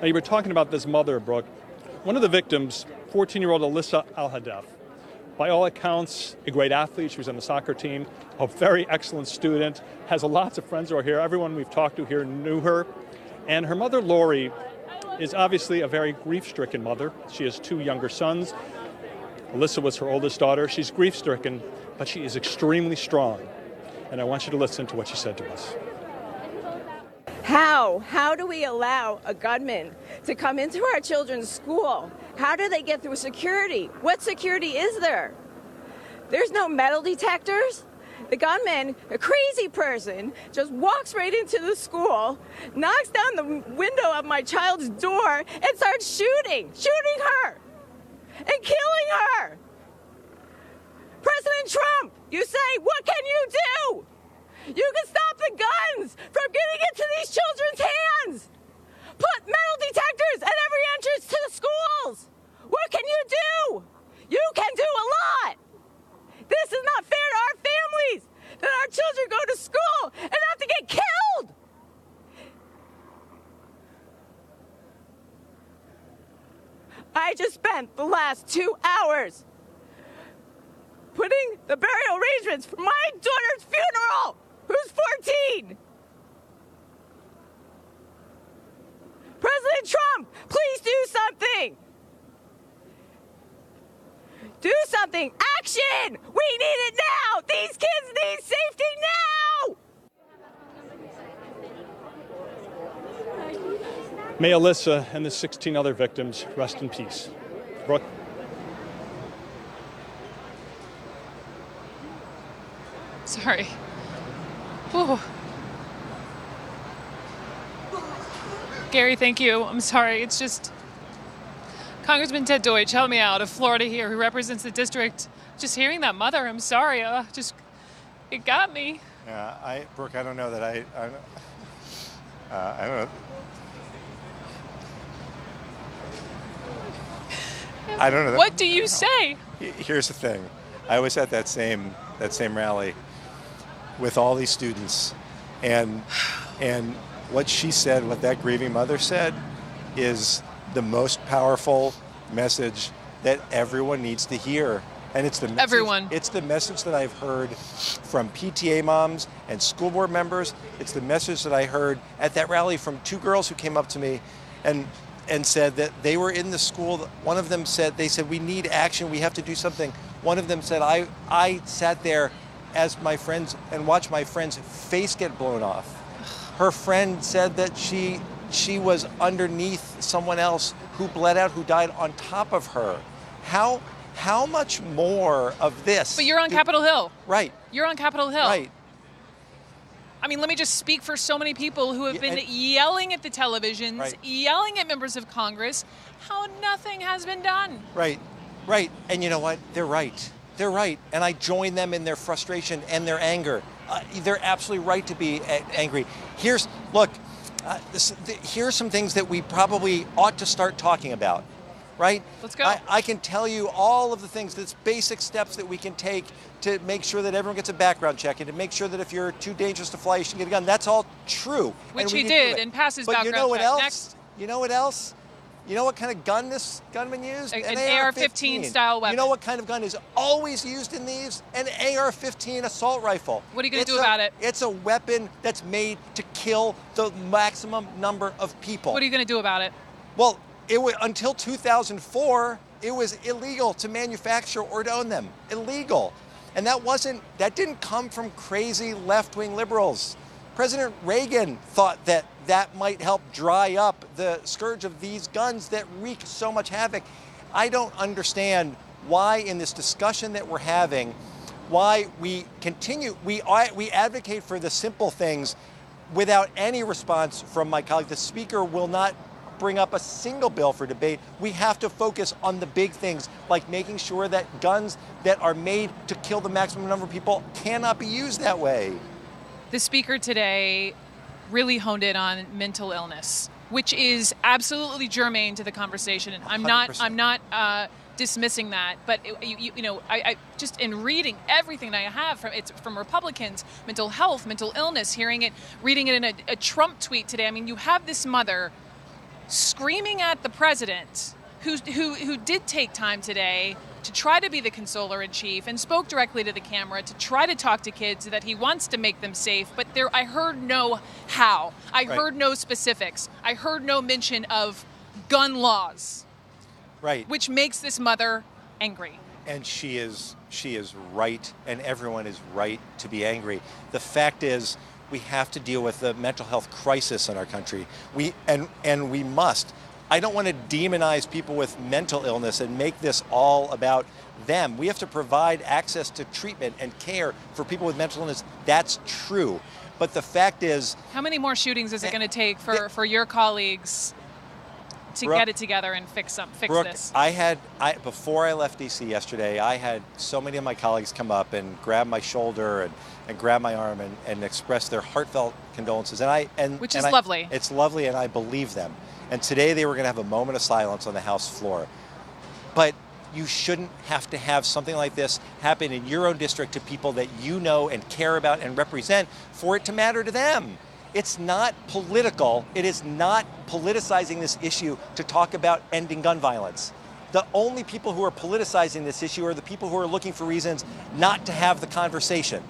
Now, you were talking about this mother, Brooke. One of the victims, 14-year-old Alyssa Al-Hadaf, by all accounts, a great athlete. She was on the soccer team, a very excellent student, has lots of friends who are here. Everyone we've talked to here knew her. And her mother, Lori, is obviously a very grief-stricken mother. She has two younger sons. Alyssa was her oldest daughter. She's grief-stricken, but she is extremely strong. And I want you to listen to what she said to us. How do we allow a gunman to come into our children's school? How do they get through security? What security is there? There's no metal detectors. The gunman, a crazy person, just walks right into the school, knocks down the window of my child's door, and starts shooting her, and killing her. President Trump, you say, what can you do? You can stop the guns from getting into these children's hands. Put metal detectors at every entrance to the schools. What can you do? You can do a lot. This is not fair to our families, that our children go to school and have to get killed. I just spent the last 2 hours putting the burial arrangements for my daughter's funeral, who's 14. President Trump, please do something. Do something. Action! We need it now! These kids need safety now! May Alyssa and the 16 other victims rest in peace. Brooke? Sorry. Whew. Gary, thank you. I'm sorry. It's just Congressman Ted Deutsch, help me out, of Florida here, who represents the district. Just hearing that mother, I'm sorry. It got me. Yeah, Brooke, I don't know that I don't know. I don't know. What do you say? Here's the thing. I was at that same rally with all these students, and what she said, what that grieving mother said, is the most powerful message that everyone needs to hear. And it's the message, everyone. It's the message that I've heard from PTA moms and school board members. It's the message that I heard at that rally from two girls who came up to me and said that they were in the school. One of them said, we need action, we have to do something. One of them said, I sat there as my friends and watched my friend's face get blown off. Her friend said that she was underneath someone else who bled out, who died on top of her. How much more of this? But you're on Capitol Hill. Right. You're on Capitol Hill. Right. I mean, let me just speak for so many people who have been yelling at the televisions, right, yelling at members of Congress, how nothing has been done. Right, right. And you know what? They're right. They're right. And I join them in their frustration and their anger. They're absolutely right to be angry. Here's some things that we probably ought to start talking about, right? Let's go. I can tell you all of the things, that's basic steps that we can take to make sure that everyone gets a background check and to make sure that if you're too dangerous to fly, you should get a gun. That's all true. Which he did and passes background check. But you know what else? Next. You know what else? You know what kind of gun this gunman used? An AR-15 style weapon. You know what kind of gun is always used in these? An AR-15 assault rifle. What are you going to do about it? It's a weapon that's made to kill the maximum number of people. What are you going to do about it? Well, until 2004, it was illegal to manufacture or to own them. Illegal. And that didn't come from crazy left-wing liberals. President Reagan thought that might help dry up the scourge of these guns that wreak so much havoc. I don't understand why in this discussion that we're having, why we advocate for the simple things without any response from my colleague. The speaker will not bring up a single bill for debate. We have to focus on the big things, like making sure that guns that are made to kill the maximum number of people cannot be used that way. The speaker today really honed in on mental illness, which is absolutely germane to the conversation. And I'm 100%. not dismissing that, but I just in reading everything that I have from Republicans, mental health, mental illness, reading it in a Trump tweet today. I mean, you have this mother screaming at the president, who did take time today to try to be the consoler in chief and spoke directly to the camera to try to talk to kids that he wants to make them safe. But I heard no how. I heard no specifics. I heard no mention of gun laws. Right. Which makes this mother angry. And she is right, and everyone is right to be angry. The fact is, we have to deal with the mental health crisis in our country. We must. I don't want to demonize people with mental illness and make this all about them. We have to provide access to treatment and care for people with mental illness. That's true. But the fact is... How many more shootings is it going to take for your colleagues to Brooke, get it together and fix Brooke, this? Before I left D.C. yesterday, I had so many of my colleagues come up and grab my shoulder and grab my arm and express their heartfelt condolences. Which is lovely. It's lovely, and I believe them. And today they were going to have a moment of silence on the House floor. But you shouldn't have to have something like this happen in your own district to people that you know and care about and represent for it to matter to them. It's not political. It is not politicizing this issue to talk about ending gun violence. The only people who are politicizing this issue are the people who are looking for reasons not to have the conversation.